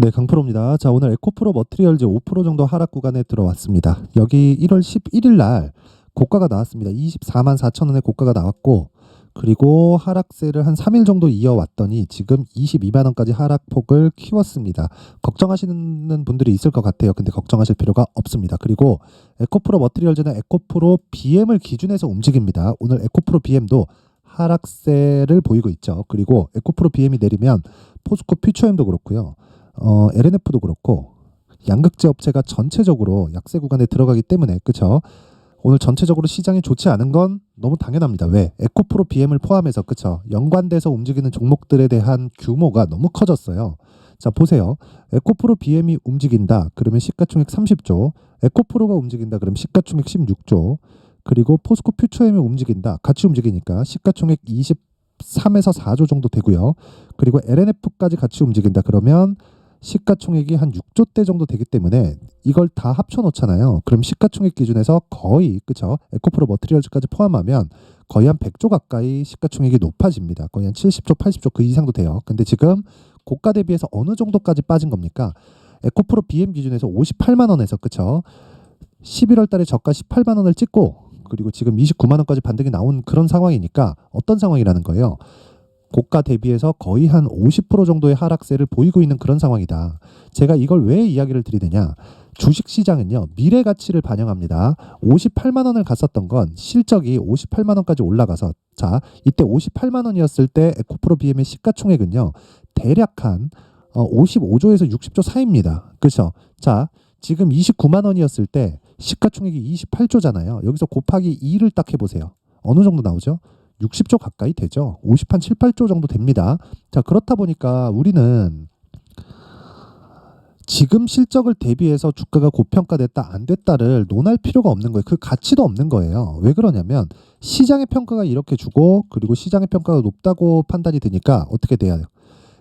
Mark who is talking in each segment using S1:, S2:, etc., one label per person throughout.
S1: 네, 강프로입니다. 자, 오늘 에코프로 머티리얼즈 5% 정도 하락 구간에 들어왔습니다. 여기 1월 11일 날 고가가 나왔습니다. 24만 4천 원의 고가가 나왔고, 그리고 하락세를 한 3일 정도 이어왔더니 지금 22만 원까지 하락폭을 키웠습니다. 걱정하시는 분들이 있을 것 같아요. 근데 걱정하실 필요가 없습니다. 그리고 에코프로 머티리얼즈는 에코프로 BM을 기준해서 움직입니다. 오늘 에코프로 BM도 하락세를 보이고 있죠. 그리고 에코프로 BM이 내리면 포스코 퓨처엠도 그렇고요. LNF도 그렇고 양극재 업체가 전체적으로 약세 구간에 들어가기 때문에, 그쵸? 오늘 전체적으로 시장이 좋지 않은 건 너무 당연합니다. 왜? 에코프로 BM을 포함해서, 그쵸? 연관돼서 움직이는 종목들에 대한 규모가 너무 커졌어요. 자, 보세요. 에코프로 BM이 움직인다. 그러면 시가총액 30조. 에코프로가 움직인다. 그러면 시가총액 16조. 그리고 포스코 퓨처엠이 움직인다. 같이 움직이니까 시가총액 23에서 4조 정도 되고요. 그리고 LNF까지 같이 움직인다. 그러면 시가총액이 한 6조대 정도 되기 때문에 이걸 다 합쳐놓잖아요. 그럼 시가총액 기준에서 거의, 그쵸? 에코프로 머티리얼즈까지 포함하면 거의 한 100조 가까이 시가총액이 높아집니다. 거의 한 70조, 80조 그 이상도 돼요. 근데 지금 고가 대비해서 어느 정도까지 빠진 겁니까? 에코프로 BM 기준에서 58만 원에서, 그쵸? 11월 달에 저가 18만 원을 찍고, 그리고 지금 29만 원까지 반등이 나온 그런 상황이니까 어떤 상황이라는 거예요? 고가 대비해서 거의 한 50% 정도의 하락세를 보이고 있는 그런 상황이다. 제가 이걸 왜 이야기를 드리느냐? 주식시장은요, 미래 가치를 반영합니다. 58만 원을 갔었던 건 실적이 58만 원까지 올라가서, 자, 이때 58만 원이었을 때 에코프로 BM의 시가총액은요, 대략 한 55조에서 60조 사이입니다. 그렇죠? 자, 지금 29만 원이었을 때 시가총액이 28조잖아요. 여기서 곱하기 2를 딱 해보세요. 어느 정도 나오죠? 60조 가까이 되죠. 50한 7, 8조 정도 됩니다. 자, 그렇다 보니까 우리는 지금 실적을 대비해서 주가가 고평가됐다 안 됐다를 논할 필요가 없는 거예요. 그 가치도 없는 거예요. 왜 그러냐면 시장의 평가가 이렇게 주고, 그리고 시장의 평가가 높다고 판단이 되니까 어떻게 돼야 돼요?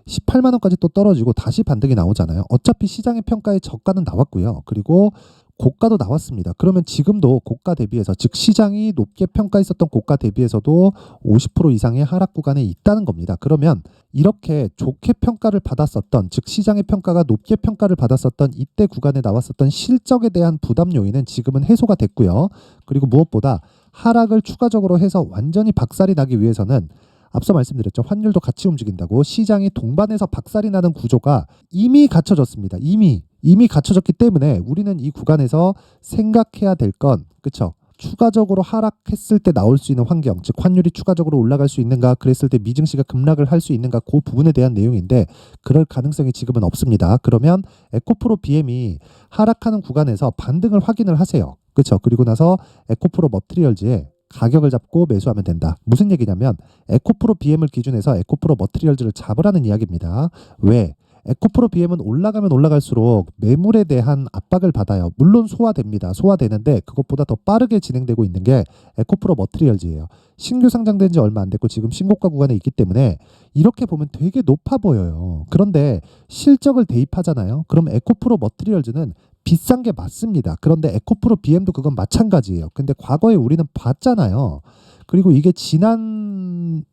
S1: 18만 원까지 또 떨어지고 다시 반등이 나오잖아요. 어차피 시장의 평가에 저가는 나왔고요. 그리고 고가도 나왔습니다. 그러면 지금도 고가 대비해서, 즉 시장이 높게 평가했었던 고가 대비해서도 50% 이상의 하락 구간에 있다는 겁니다. 그러면 이렇게 좋게 평가를 받았었던, 즉 시장의 평가가 높게 평가를 받았었던 이때 구간에 나왔었던 실적에 대한 부담 요인은 지금은 해소가 됐고요. 그리고 무엇보다 하락을 추가적으로 해서 완전히 박살이 나기 위해서는 앞서 말씀드렸죠. 환율도 같이 움직인다고 시장이 동반해서 박살이 나는 구조가 이미 갖춰졌습니다. 이미 갖춰졌기 때문에 우리는 이 구간에서 생각해야 될 건, 그쵸? 추가적으로 하락했을 때 나올 수 있는 환경, 즉 환율이 추가적으로 올라갈 수 있는가, 그랬을 때 미증시가 급락을 할 수 있는가, 그 부분에 대한 내용인데 그럴 가능성이 지금은 없습니다. 그러면 에코프로 BM이 하락하는 구간에서 반등을 확인을 하세요. 그쵸? 그리고 나서 에코프로 머티리얼즈에 가격을 잡고 매수하면 된다. 무슨 얘기냐면 에코프로 BM을 기준해서 에코프로 머티리얼즈를 잡으라는 이야기입니다. 왜? 에코프로 BM은 올라가면 올라갈수록 매물에 대한 압박을 받아요. 물론 소화됩니다. 소화되는데 그것보다 더 빠르게 진행되고 있는 게 에코프로 머티리얼즈예요. 신규 상장된 지 얼마 안 됐고 지금 신고가 구간에 있기 때문에 이렇게 보면 되게 높아 보여요. 그런데 실적을 대입하잖아요. 그럼 에코프로 머티리얼즈는 비싼 게 맞습니다. 그런데 에코프로 BM도 그건 마찬가지예요. 근데 과거에 우리는 봤잖아요. 그리고 이게 지난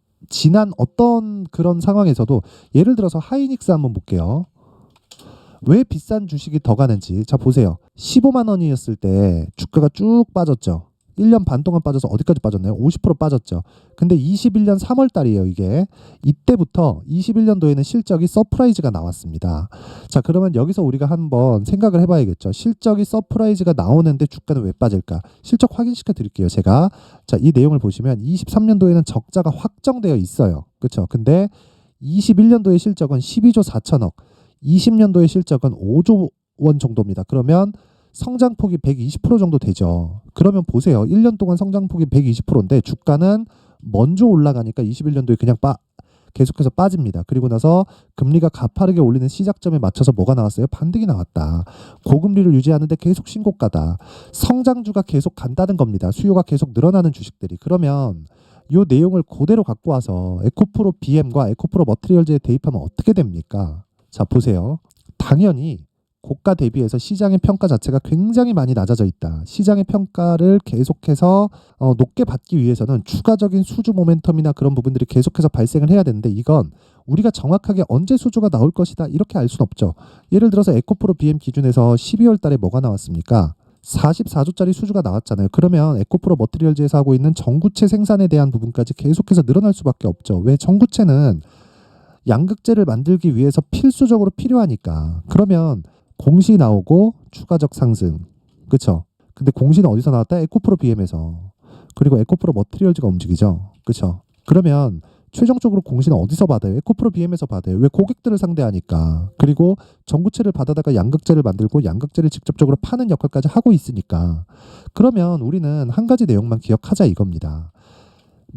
S1: 어떤 그런 상황에서도, 예를 들어서 하이닉스 한번 볼게요. 왜 비싼 주식이 더 가는지. 자, 보세요. 15만 원이었을 때 주가가 쭉 빠졌죠. 1년 반 동안 빠져서 어디까지 빠졌나요? 50% 빠졌죠. 근데 21년 3월 달이에요, 이게. 이때부터 21년도에는 실적이 서프라이즈가 나왔습니다. 자, 그러면 여기서 우리가 한번 생각을 해봐야겠죠. 실적이 서프라이즈가 나오는데 주가는 왜 빠질까? 실적 확인시켜 드릴게요, 제가. 자, 이 내용을 보시면 23년도에는 적자가 확정되어 있어요. 그렇죠? 근데 21년도의 실적은 12조 4천억, 20년도의 실적은 5조 원 정도입니다. 그러면 성장폭이 120% 정도 되죠. 그러면 보세요. 1년 동안 성장폭이 120%인데 주가는 먼저 올라가니까 21년도에 그냥 계속해서 빠집니다. 그리고 나서 금리가 가파르게 올리는 시작점에 맞춰서 뭐가 나왔어요? 반등이 나왔다. 고금리를 유지하는데 계속 신고가다. 성장주가 계속 간다는 겁니다. 수요가 계속 늘어나는 주식들이. 그러면 이 내용을 그대로 갖고 와서 에코프로 BM과 에코프로 머티리얼즈에 대입하면 어떻게 됩니까? 자, 보세요. 당연히 고가 대비해서 시장의 평가 자체가 굉장히 많이 낮아져 있다. 시장의 평가를 계속해서 높게 받기 위해서는 추가적인 수주 모멘텀이나 그런 부분들이 계속해서 발생을 해야 되는데 이건 우리가 정확하게 언제 수주가 나올 것이다 이렇게 알 수는 없죠. 예를 들어서 에코프로 BM 기준에서 12월 달에 뭐가 나왔습니까? 44조짜리 수주가 나왔잖아요. 그러면 에코프로 머티리얼즈에서 하고 있는 전구체 생산에 대한 부분까지 계속해서 늘어날 수밖에 없죠. 왜? 전구체는 양극재를 만들기 위해서 필수적으로 필요하니까. 그러면 공시 나오고 추가적 상승. 그쵸? 근데 공시는 어디서 나왔다? 에코프로 BM에서. 그리고 에코프로 머티리얼즈가 움직이죠. 그쵸? 그러면 최종적으로 공시는 어디서 받아요? 에코프로 BM에서 받아요. 왜? 고객들을 상대하니까. 그리고 전구체를 받아다가 양극재를 만들고 양극재를 직접적으로 파는 역할까지 하고 있으니까. 그러면 우리는 한 가지 내용만 기억하자 이겁니다.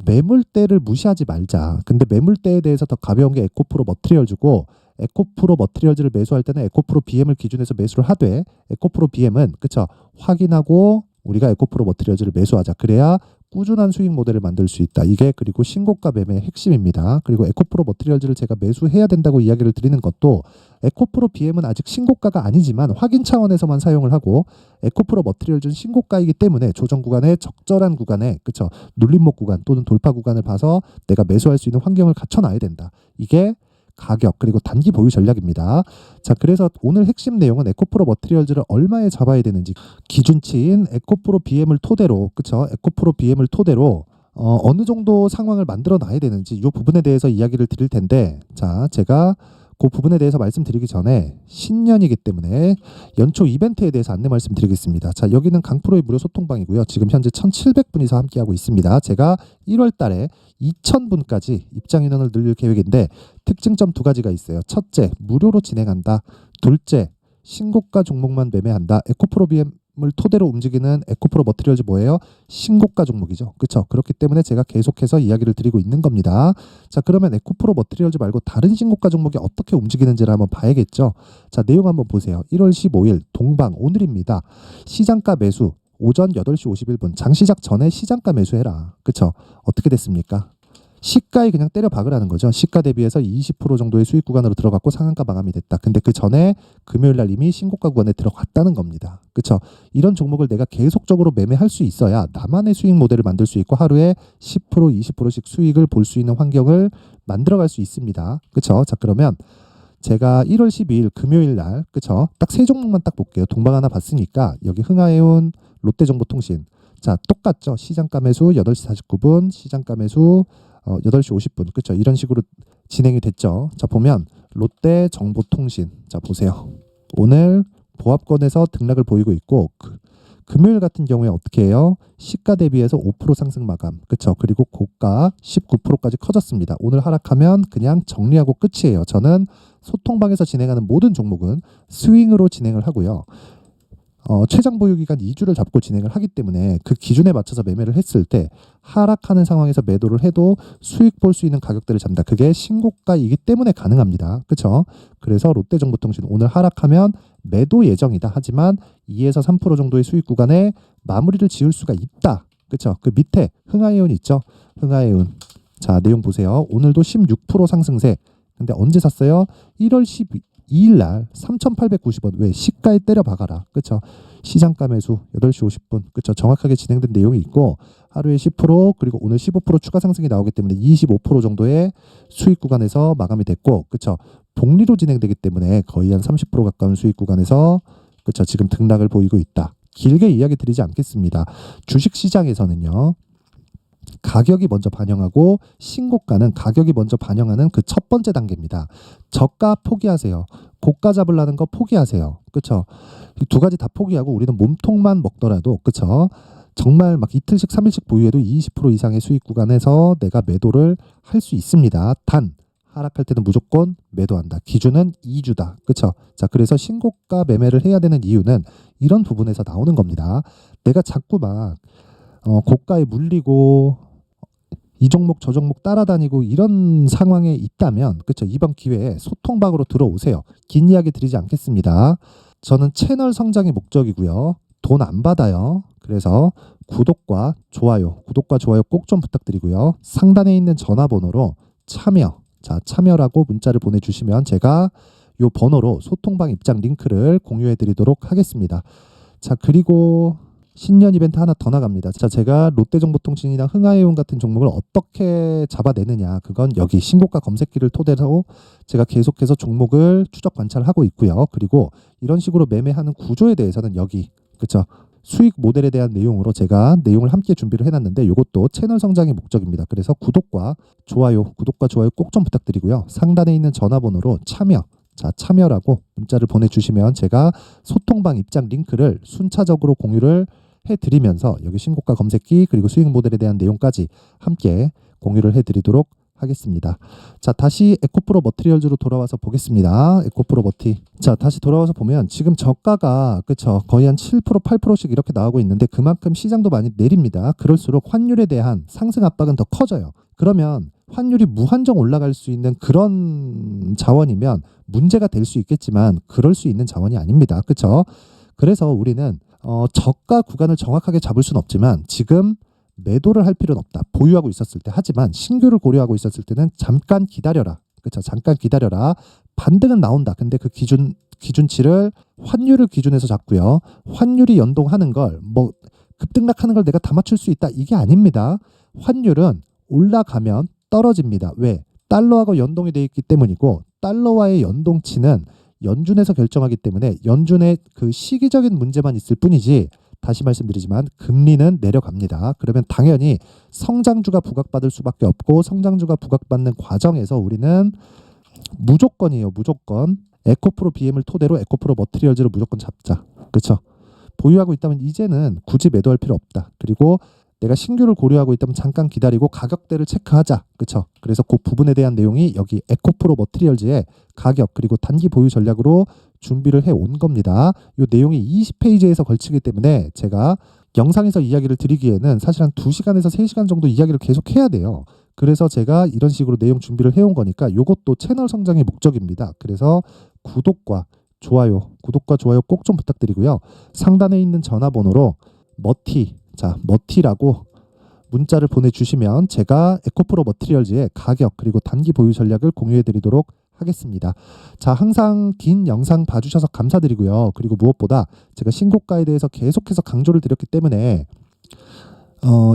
S1: 매물대를 무시하지 말자. 근데 매물대에 대해서 더 가벼운 게 에코프로 머티리얼즈고, 에코프로 머티리얼즈를 매수할 때는 에코프로 BM을 기준해서 매수를 하되, 에코프로 BM은 그쵸, 확인하고 우리가 에코프로 머티리얼즈를 매수하자. 그래야 꾸준한 수익 모델을 만들 수 있다. 이게 그리고 신고가 매매의 핵심입니다. 그리고 에코프로 머티리얼즈를 제가 매수해야 된다고 이야기를 드리는 것도, 에코프로 BM은 아직 신고가가 아니지만 확인 차원에서만 사용을 하고, 에코프로 머티리얼즈는 신고가이기 때문에 조정 구간에 적절한 구간에 그쵸, 눌림목 구간 또는 돌파 구간을 봐서 내가 매수할 수 있는 환경을 갖춰놔야 된다. 이게 가격 그리고 단기 보유 전략입니다. 자, 그래서 오늘 핵심 내용은 에코프로 머티리얼즈를 얼마에 잡아야 되는지, 기준치인 에코프로 BM을 토대로 그쵸, 에코프로 BM을 토대로 어느 정도 상황을 만들어 놔야 되는지 이 부분에 대해서 이야기를 드릴 텐데, 자, 제가 그 부분에 대해서 말씀드리기 전에 신년이기 때문에 연초 이벤트에 대해서 안내 말씀드리겠습니다. 자, 여기는 강프로의 무료 소통방이고요. 지금 현재 1,700분이서 함께하고 있습니다. 제가 1월 달에 2,000분까지 입장 인원을 늘릴 계획인데, 특징점 두 가지가 있어요. 첫째, 무료로 진행한다. 둘째, 신고가 종목만 매매한다. 에코프로 BM을 토대로 움직이는 에코프로 머티리얼즈 뭐예요? 신고가 종목이죠. 그렇죠? 그렇기 때문에 제가 계속해서 이야기를 드리고 있는 겁니다. 자, 그러면 에코프로 머티리얼즈 말고 다른 신고가 종목이 어떻게 움직이는지를 한번 봐야겠죠. 자, 내용 한번 보세요. 1월 15일 동방 오늘입니다. 시장가 매수 오전 8시 51분 장시작 전에 시장가 매수해라. 그렇죠? 어떻게 됐습니까? 시가에 그냥 때려 박으라는 거죠. 시가 대비해서 20% 정도의 수익 구간으로 들어갔고 상한가 마감이 됐다. 근데 그 전에 금요일 날 이미 신고가 구간에 들어갔다는 겁니다. 그렇죠? 이런 종목을 내가 계속적으로 매매할 수 있어야 나만의 수익 모델을 만들 수 있고 하루에 10% 20%씩 수익을 볼 수 있는 환경을 만들어갈 수 있습니다. 그렇죠? 자, 그러면 제가 1월 12일 금요일 날 그렇죠? 딱 세 종목만 딱 볼게요. 동방 하나 봤으니까 여기 흥하해온, 롯데정보통신. 자, 똑같죠? 시장가 매수 8시 49분, 시장가 매수 8시 50분. 그렇죠? 이런 식으로 진행이 됐죠. 자, 보면 롯데정보통신. 자, 보세요. 오늘 보합권에서 등락을 보이고 있고, 금요일 같은 경우에 어떻게 해요? 시가 대비해서 5% 상승 마감. 그렇죠? 그리고 고가 19%까지 커졌습니다. 오늘 하락하면 그냥 정리하고 끝이에요. 저는 소통방에서 진행하는 모든 종목은 스윙으로 진행을 하고요. 최장 보유 기간 2주를 잡고 진행을 하기 때문에 그 기준에 맞춰서 매매를 했을 때 하락하는 상황에서 매도를 해도 수익 볼 수 있는 가격대를 잡는다. 그게 신고가이기 때문에 가능합니다. 그렇죠? 그래서 롯데정보통신 오늘 하락하면 매도 예정이다. 하지만 2에서 3% 정도의 수익 구간에 마무리를 지을 수가 있다. 그렇죠? 그 밑에 흥하해운 있죠? 흥하해운. 자, 내용 보세요. 오늘도 16% 상승세. 근데 언제 샀어요? 1월 12일 날 3,890원. 왜? 시가에 때려 박아라. 그렇죠? 시장가 매수 8시 50분. 그렇죠? 정확하게 진행된 내용이 있고, 하루에 10% 그리고 오늘 15% 추가 상승이 나오기 때문에 25% 정도의 수익 구간에서 마감이 됐고, 그렇죠? 복리로 진행되기 때문에 거의 한 30% 가까운 수익 구간에서 그렇죠? 지금 등락을 보이고 있다. 길게 이야기 드리지 않겠습니다. 주식 시장에서는요. 가격이 먼저 반영하고 신고가는 가격이 먼저 반영하는 그 첫 번째 단계입니다. 저가 포기하세요. 고가 잡으려는 거 포기하세요. 그렇죠? 두 가지 다 포기하고 우리는 몸통만 먹더라도 그렇죠? 정말 막 이틀씩 3일씩 보유해도 20% 이상의 수익 구간에서 내가 매도를 할 수 있습니다. 단 하락할 때는 무조건 매도한다. 기준은 2주다. 그렇죠? 자, 그래서 신고가 매매를 해야 되는 이유는 이런 부분에서 나오는 겁니다. 내가 자꾸 막 고가에 물리고 이 종목 저 종목 따라다니고 이런 상황에 있다면 그렇죠? 이번 기회에 소통방으로 들어오세요. 긴 이야기 드리지 않겠습니다. 저는 채널 성장이 목적이고요. 돈 안 받아요. 그래서 구독과 좋아요 꼭 좀 부탁드리고요. 상단에 있는 전화번호로 참여라고 문자를 보내주시면 제가 요 번호로 소통방 입장 링크를 공유해 드리도록 하겠습니다. 자, 그리고 신년 이벤트 하나 더 나갑니다. 자, 제가 롯데정보통신이나 흥하해운 같은 종목을 어떻게 잡아내느냐, 그건 여기 신고가 검색기를 토대로 제가 계속해서 종목을 추적 관찰하고 있고요. 그리고 이런 식으로 매매하는 구조에 대해서는 여기, 그쵸, 수익 모델에 대한 내용으로 제가 내용을 함께 준비를 해놨는데 이것도 채널 성장의 목적입니다. 그래서 구독과 좋아요 꼭 좀 부탁드리고요. 상단에 있는 전화번호로 참여, 자, 참여라고 문자를 보내주시면 제가 소통방 입장 링크를 순차적으로 공유를 해드리면서 여기 신고가 검색기 그리고 수익 모델에 대한 내용까지 함께 공유를 해드리도록 하겠습니다. 자, 다시 에코프로 머티리얼즈로 돌아와서 보겠습니다. 에코프로 머티. 자, 다시 돌아와서 보면 지금 저가가, 그쵸, 거의 한 7% 8%씩 이렇게 나오고 있는데 그만큼 시장도 많이 내립니다. 그럴수록 환율에 대한 상승 압박은 더 커져요. 그러면 환율이 무한정 올라갈 수 있는 그런 자원이면 문제가 될 수 있겠지만 그럴 수 있는 자원이 아닙니다. 그쵸? 그래서 우리는 저가 구간을 정확하게 잡을 수는 없지만 지금 매도를 할 필요는 없다. 보유하고 있었을 때. 하지만 신규를 고려하고 있었을 때는 잠깐 기다려라. 그렇죠? 잠깐 기다려라. 반등은 나온다. 근데 그 기준치를 환율을 기준해서 잡고요. 환율이 연동하는 걸 뭐 급등락하는 걸 내가 다 맞출 수 있다. 이게 아닙니다. 환율은 올라가면 떨어집니다. 왜? 달러하고 연동이 되어 있기 때문이고 달러와의 연동치는 연준에서 결정하기 때문에 연준의 그 시기적인 문제만 있을 뿐이지, 다시 말씀드리지만 금리는 내려갑니다. 그러면 당연히 성장주가 부각받을 수밖에 없고 성장주가 부각받는 과정에서 우리는 무조건이에요. 무조건 에코프로 BM을 토대로 에코프로 머티리얼즈를 무조건 잡자. 그렇죠? 보유하고 있다면 이제는 굳이 매도할 필요 없다. 그리고 내가 신규를 고려하고 있다면 잠깐 기다리고 가격대를 체크하자. 그렇죠? 그래서 그 부분에 대한 내용이 여기 에코프로 머티리얼즈의 가격 그리고 단기 보유 전략으로 준비를 해 온 겁니다. 이 내용이 20페이지에서 걸치기 때문에 제가 영상에서 이야기를 드리기에는 사실 한 2시간에서 3시간 정도 이야기를 계속 해야 돼요. 그래서 제가 이런 식으로 내용 준비를 해온 거니까 이것도 채널 성장의 목적입니다. 그래서 구독과 좋아요 꼭 좀 부탁드리고요. 상단에 있는 전화번호로 머티라고 문자를 보내주시면 제가 에코프로 머티리얼즈의 가격 그리고 단기 보유 전략을 공유해드리도록 하겠습니다. 자, 항상 긴 영상 봐주셔서 감사드리고요. 그리고 무엇보다 제가 신고가에 대해서 계속해서 강조를 드렸기 때문에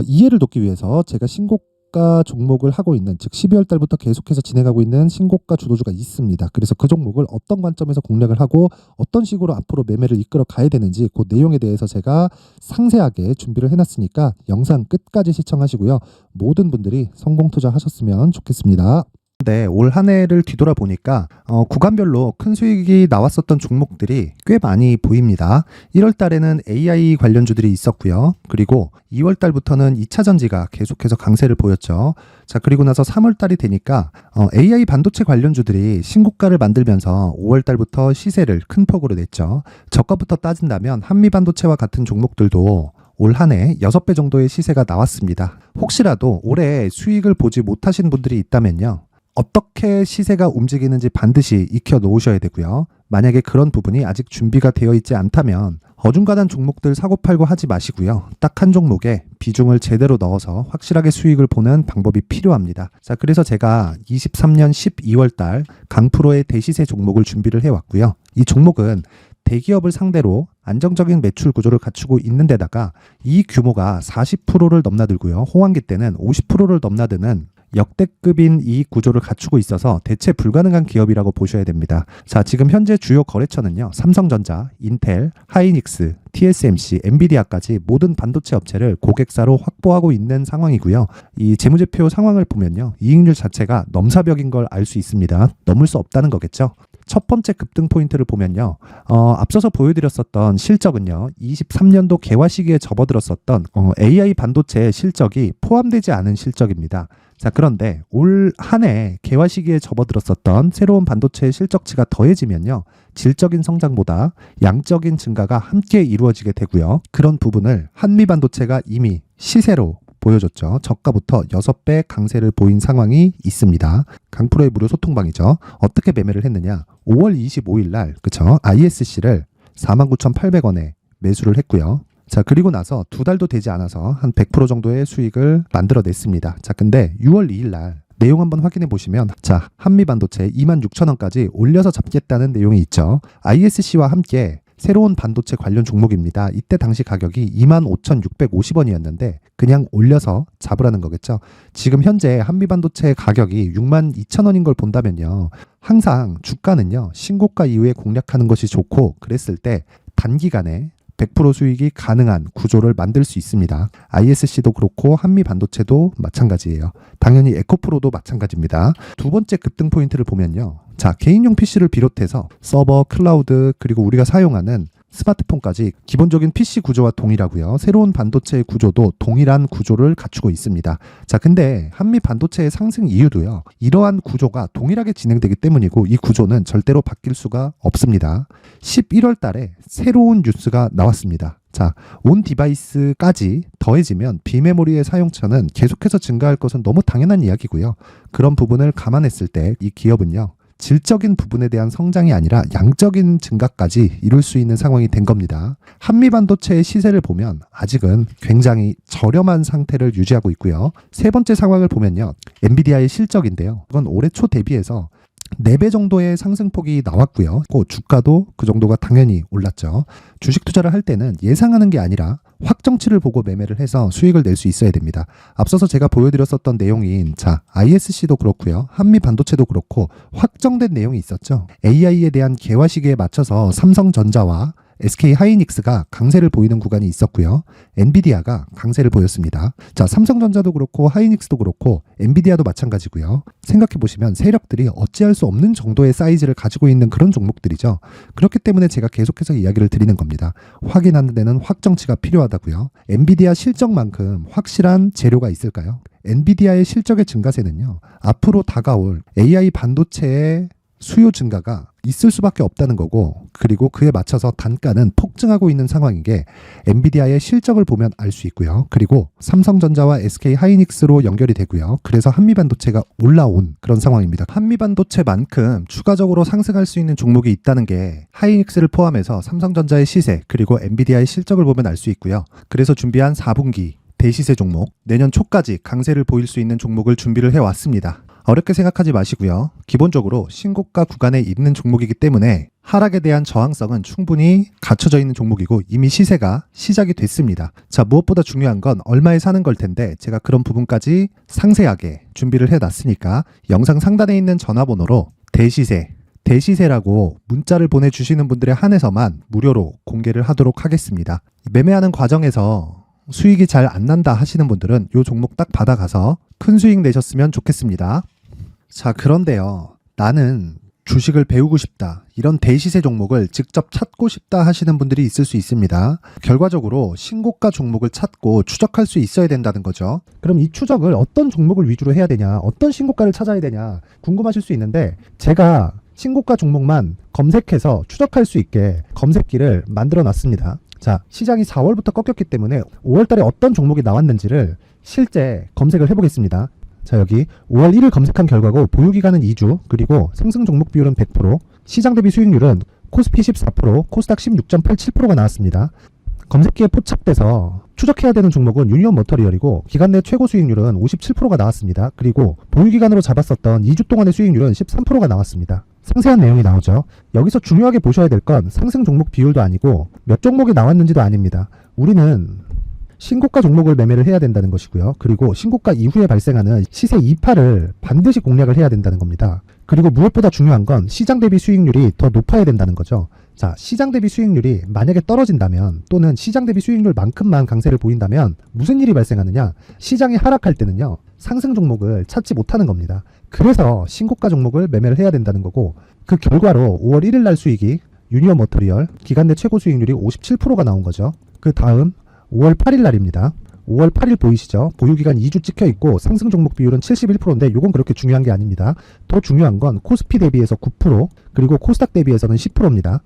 S1: 이해를 돕기 위해서 제가 신고가 종목을 하고 있는, 즉 12월 달부터 계속해서 진행하고 있는 신고가 주도주가 있습니다. 그래서 그 종목을 어떤 관점에서 공략을 하고 어떤 식으로 앞으로 매매를 이끌어 가야 되는지 그 내용에 대해서 제가 상세하게 준비를 해놨으니까 영상 끝까지 시청하시고요. 모든 분들이 성공 투자하셨으면 좋겠습니다. 네, 올 한 해를 뒤돌아보니까 구간별로 큰 수익이 나왔었던 종목들이 꽤 많이 보입니다. 1월 달에는 AI 관련주들이 있었고요. 그리고 2월 달부터는 2차 전지가 계속해서 강세를 보였죠. 자, 그리고 나서 3월 달이 되니까 AI 반도체 관련주들이 신고가를 만들면서 5월 달부터 시세를 큰 폭으로 냈죠. 저가부터 따진다면 한미 반도체와 같은 종목들도 올 한 해 6배 정도의 시세가 나왔습니다. 혹시라도 올해 수익을 보지 못하신 분들이 있다면요, 어떻게 시세가 움직이는지 반드시 익혀 놓으셔야 되고요. 만약에 그런 부분이 아직 준비가 되어 있지 않다면 어중간한 종목들 사고팔고 하지 마시고요. 딱 한 종목에 비중을 제대로 넣어서 확실하게 수익을 보는 방법이 필요합니다. 자, 그래서 제가 23년 12월 달 강프로의 대시세 종목을 준비를 해왔고요. 이 종목은 대기업을 상대로 안정적인 매출 구조를 갖추고 있는 데다가 이 규모가 40%를 넘나들고요. 호황기 때는 50%를 넘나드는 역대급인 이익 구조를 갖추고 있어서 대체 불가능한 기업이라고 보셔야 됩니다. 자, 지금 현재 주요 거래처는요, 삼성전자, 인텔, 하이닉스, TSMC, 엔비디아까지 모든 반도체 업체를 고객사로 확보하고 있는 상황이고요. 이 재무제표 상황을 보면요, 이익률 자체가 넘사벽인 걸 알 수 있습니다. 넘을 수 없다는 거겠죠. 첫 번째 급등 포인트를 보면요, 앞서서 보여드렸었던 실적은요, 23년도 개화 시기에 접어들었었던 AI 반도체의 실적이 포함되지 않은 실적입니다. 자, 그런데 올 한 해 개화 시기에 접어들었었던 새로운 반도체의 실적치가 더해지면요, 질적인 성장보다 양적인 증가가 함께 이루어지게 되고요. 그런 부분을 한미 반도체가 이미 시세로 보여줬죠. 저가부터 6배 강세를 보인 상황이 있습니다. 강프로의 무료 소통방이죠. 어떻게 매매를 했느냐? 5월 25일 날, 그쵸? ISC를 49,800원에 매수를 했고요. 자, 그리고 나서 2달도 되지 않아서 한 100% 정도의 수익을 만들어냈습니다. 자, 근데 6월 2일 날 내용 한번 확인해 보시면, 자, 한미 반도체 26,000원까지 올려서 잡겠다는 내용이 있죠. ISC와 함께 새로운 반도체 관련 종목입니다. 이때 당시 가격이 25,650원이었는데 그냥 올려서 잡으라는 거겠죠. 지금 현재 한미반도체 가격이 62,000원인 걸 본다면요. 항상 주가는요. 신고가 이후에 공략하는 것이 좋고 그랬을 때 단기간에 100% 수익이 가능한 구조를 만들 수 있습니다. ISC도 그렇고 한미반도체도 마찬가지예요. 당연히 에코프로도 마찬가지입니다. 두 번째 급등 포인트를 보면요. 자, 개인용 PC를 비롯해서 서버, 클라우드, 그리고 우리가 사용하는 스마트폰까지 기본적인 PC 구조와 동일하고요. 새로운 반도체의 구조도 동일한 구조를 갖추고 있습니다. 자, 근데 한미 반도체의 상승 이유도요. 이러한 구조가 동일하게 진행되기 때문이고 이 구조는 절대로 바뀔 수가 없습니다. 11월 달에 새로운 뉴스가 나왔습니다. 자, 온 디바이스까지 더해지면 비메모리의 사용처는 계속해서 증가할 것은 너무 당연한 이야기고요. 그런 부분을 감안했을 때 이 기업은요. 질적인 부분에 대한 성장이 아니라 양적인 증가까지 이룰 수 있는 상황이 된 겁니다. 한미반도체의 시세를 보면 아직은 굉장히 저렴한 상태를 유지하고 있고요. 세 번째 상황을 보면요. 엔비디아의 실적인데요. 그건 올해 초 대비해서 4배 정도의 상승폭이 나왔고요. 주가도 그 정도가 당연히 올랐죠. 주식 투자를 할 때는 예상하는 게 아니라 확정치를 보고 매매를 해서 수익을 낼 수 있어야 됩니다. 앞서서 제가 보여드렸었던 내용인 ISC도 그렇고요. 한미 반도체도 그렇고 확정된 내용이 있었죠. AI에 대한 개화 시기에 맞춰서 삼성전자와 SK 하이닉스가 강세를 보이는 구간이 있었고요. 엔비디아가 강세를 보였습니다. 자, 삼성전자도 그렇고 하이닉스도 그렇고 엔비디아도 마찬가지고요. 생각해 보시면 세력들이 어찌할 수 없는 정도의 사이즈를 가지고 있는 그런 종목들이죠. 그렇기 때문에 제가 계속해서 이야기를 드리는 겁니다. 확인하는 데는 확정치가 필요하다고요. 엔비디아 실적만큼 확실한 재료가 있을까요? 엔비디아의 실적의 증가세는요. 앞으로 다가올 AI 반도체의 수요 증가가 있을 수밖에 없다는 거고 그리고 그에 맞춰서 단가는 폭증하고 있는 상황인 게 엔비디아의 실적을 보면 알 수 있고요. 그리고 삼성전자와 SK 하이닉스로 연결이 되고요. 그래서 한미반도체가 올라온 그런 상황입니다. 한미반도체만큼 추가적으로 상승할 수 있는 종목이 있다는 게 하이닉스를 포함해서 삼성전자의 시세 그리고 엔비디아의 실적을 보면 알 수 있고요. 그래서 준비한 4분기 대시세 종목 내년 초까지 강세를 보일 수 있는 종목을 준비를 해왔습니다. 어렵게 생각하지 마시고요. 기본적으로 신고가 구간에 있는 종목이기 때문에 하락에 대한 저항성은 충분히 갖춰져 있는 종목이고 이미 시세가 시작이 됐습니다. 자, 무엇보다 중요한 건 얼마에 사는 걸 텐데 제가 그런 부분까지 상세하게 준비를 해놨으니까 영상 상단에 있는 전화번호로 대시세라고 문자를 보내주시는 분들에 한해서만 무료로 공개를 하도록 하겠습니다. 매매하는 과정에서 수익이 잘 안 난다 하시는 분들은 이 종목 딱 받아가서 큰 수익 내셨으면 좋겠습니다. 자, 그런데요. 나는 주식을 배우고 싶다. 이런 대시세 종목을 직접 찾고 싶다 하시는 분들이 있을 수 있습니다. 결과적으로 신고가 종목을 찾고 추적할 수 있어야 된다는 거죠. 그럼 이 추적을 어떤 종목을 위주로 해야 되냐, 어떤 신고가를 찾아야 되냐 궁금하실 수 있는데 제가 신고가 종목만 검색해서 추적할 수 있게 검색기를 만들어 놨습니다. 자, 시장이 4월부터 꺾였기 때문에 5월 달에 어떤 종목이 나왔는지를 실제 검색을 해보겠습니다. 자, 여기 5월 1일 검색한 결과고 보유기간은 2주 그리고 상승 종목 비율은 100%, 시장 대비 수익률은 코스피 14%, 코스닥 16.87%가 나왔습니다. 검색기에 포착돼서 추적해야 되는 종목은 유니온 머터리얼이고 기간 내 최고 수익률은 57%가 나왔습니다. 그리고 보유기간으로 잡았었던 2주 동안의 수익률은 13%가 나왔습니다. 상세한 내용이 나오죠. 여기서 중요하게 보셔야 될 건 상승 종목 비율도 아니고 몇 종목이 나왔는지도 아닙니다. 우리는 신고가 종목을 매매를 해야 된다는 것이고요. 그리고 신고가 이후에 발생하는 시세 이파를 반드시 공략을 해야 된다는 겁니다. 그리고 무엇보다 중요한 건 시장 대비 수익률이 더 높아야 된다는 거죠. 자, 시장 대비 수익률이 만약에 떨어진다면 또는 시장 대비 수익률만큼만 강세를 보인다면 무슨 일이 발생하느냐? 시장이 하락할 때는요. 상승 종목을 찾지 못하는 겁니다. 그래서 신고가 종목을 매매를 해야 된다는 거고 그 결과로 5월 1일 날 수익이 유니온 머터리얼 기간 내 최고 수익률이 57%가 나온 거죠. 그 다음 5월 8일 날입니다. 5월 8일 보이시죠? 보유기간 2주 찍혀 있고 상승 종목 비율은 71%인데 이건 그렇게 중요한 게 아닙니다. 더 중요한 건 코스피 대비해서 9% 그리고 코스닥 대비해서는 10%입니다.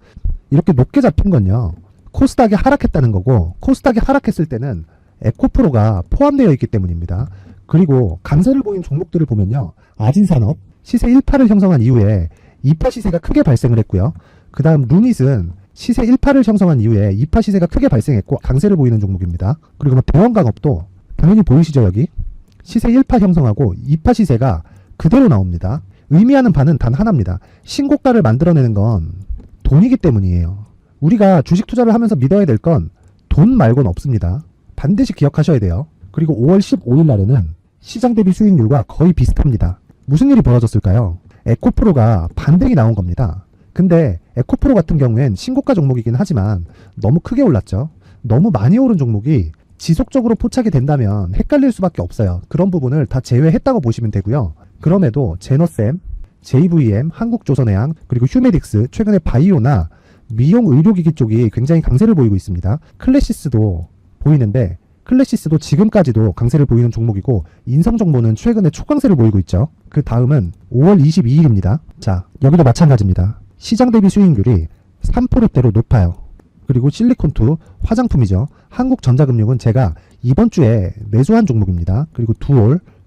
S1: 이렇게 높게 잡힌 건요. 코스닥이 하락했다는 거고 코스닥이 하락했을 때는 에코프로가 포함되어 있기 때문입니다. 그리고 강세를 보인 종목들을 보면요. 아진산업 시세 1파를 형성한 이후에 2파 시세가 크게 발생을 했고요. 그 다음 루닛은 시세 1파를 형성한 이후에 2파 시세가 크게 발생했고 강세를 보이는 종목입니다. 그리고 대원강업도 당연히 보이시죠 여기? 시세 1파 형성하고 2파 시세가 그대로 나옵니다. 의미하는 바는 단 하나입니다. 신고가를 만들어내는 건 돈이기 때문이에요. 우리가 주식 투자를 하면서 믿어야 될 건 돈 말고는 없습니다. 반드시 기억하셔야 돼요. 그리고 5월 15일 날에는 시장 대비 수익률과 거의 비슷합니다. 무슨 일이 벌어졌을까요? 에코프로가 반등이 나온 겁니다. 근데 에코프로 같은 경우엔 신고가 종목이긴 하지만 너무 크게 올랐죠. 너무 많이 오른 종목이 지속적으로 포착이 된다면 헷갈릴 수밖에 없어요. 그런 부분을 다 제외했다고 보시면 되고요. 그럼에도 제너셈, JVM, 한국조선해양, 그리고 휴메딕스, 최근에 바이오나 미용 의료기기 쪽이 굉장히 강세를 보이고 있습니다. 클래시스도 보이는데 클래시스도 지금까지도 강세를 보이는 종목이고 인성정보는 최근에 초강세를 보이고 있죠. 그 다음은 5월 22일입니다. 자, 여기도 마찬가지입니다. 시장 대비 수익률이 3%대로 높아요. 그리고 실리콘2 화장품이죠. 한국전자금융은 제가 이번 주에 매수한 종목입니다. 그리고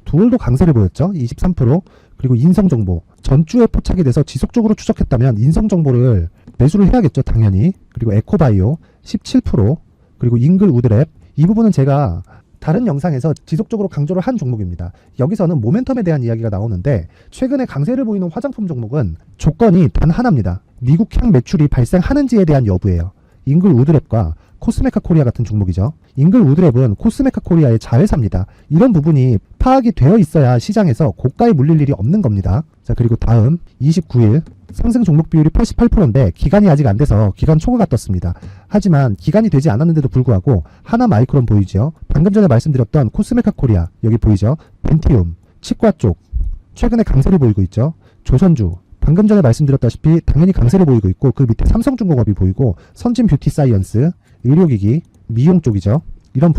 S1: 두올도 강세를 보였죠. 23%. 그리고 인성정보 전주에 포착이 돼서 지속적으로 추적했다면 인성정보를 매수를 해야겠죠. 당연히. 그리고 에코바이오 17%. 그리고 잉글우드랩 이 부분은 제가 다른 영상에서 지속적으로 강조를 한 종목입니다. 여기서는 모멘텀에 대한 이야기가 나오는데 최근에 강세를 보이는 화장품 종목은 조건이 단 하나입니다. 미국향 매출이 발생하는지에 대한 여부예요. 잉글우드랩과 코스메카 코리아 같은 종목이죠. 잉글우드랩은 코스메카 코리아의 자회사입니다. 이런 부분이 파악이 되어 있어야 시장에서 고가에 물릴 일이 없는 겁니다. 자, 그리고 다음 29일 상승 종목 비율이 88%인데 기간이 아직 안 돼서 기간 초과가 떴습니다. 하지만 기간이 되지 않았는데도 불구하고 하나 마이크론 보이죠. 방금 전에 말씀드렸던 코스메카 코리아 여기 보이죠. 벤티움 치과 쪽 최근에 강세를 보이고 있죠. 조선주 방금 전에 말씀드렸다시피 당연히 강세를 보이고 있고 그 밑에 삼성중공업이 보이고 선진 뷰티 사이언스 의료기기 미용 쪽이죠. 이런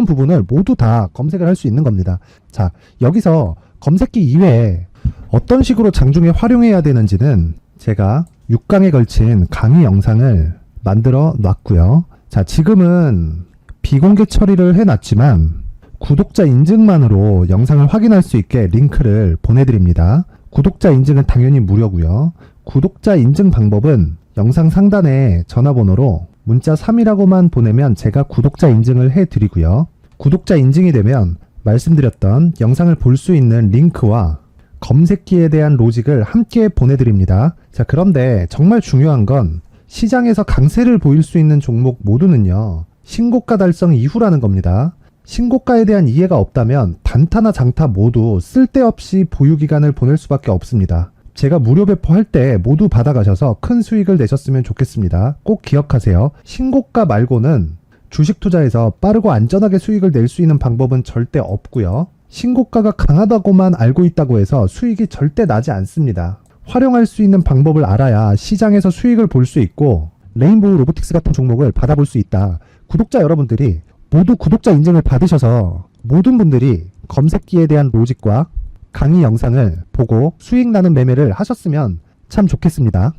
S1: 부분을 모두 다 검색을 할 수 있는 겁니다. 자, 여기서 검색기 이외에 어떤 식으로 장중에 활용해야 되는지는 제가 6강에 걸친 강의 영상을 만들어 놨고요. 자, 지금은 비공개 처리를 해놨지만 구독자 인증만으로 영상을 확인할 수 있게 링크를 보내드립니다. 구독자 인증은 당연히 무료고요. 구독자 인증 방법은 영상 상단에 전화번호로 문자 3이라고만 보내면 제가 구독자 인증을 해드리고요. 구독자 인증이 되면 말씀드렸던 영상을 볼 수 있는 링크와 검색기에 대한 로직을 함께 보내드립니다. 자, 그런데 정말 중요한 건 시장에서 강세를 보일 수 있는 종목 모두는요. 신고가 달성 이후라는 겁니다. 신고가에 대한 이해가 없다면 단타나 장타 모두 쓸데없이 보유기간을 보낼 수밖에 없습니다. 제가 무료 배포할 때 모두 받아가셔서 큰 수익을 내셨으면 좋겠습니다. 꼭 기억하세요. 신고가 말고는 주식 투자에서 빠르고 안전하게 수익을 낼 수 있는 방법은 절대 없고요. 신고가가 강하다고만 알고 있다고 해서 수익이 절대 나지 않습니다. 활용할 수 있는 방법을 알아야 시장에서 수익을 볼 수 있고 레인보우 로보틱스 같은 종목을 받아볼 수 있다. 구독자 여러분들이 모두 구독자 인증을 받으셔서 모든 분들이 검색기에 대한 로직과 강의 영상을 보고 수익 나는 매매를 하셨으면 참 좋겠습니다.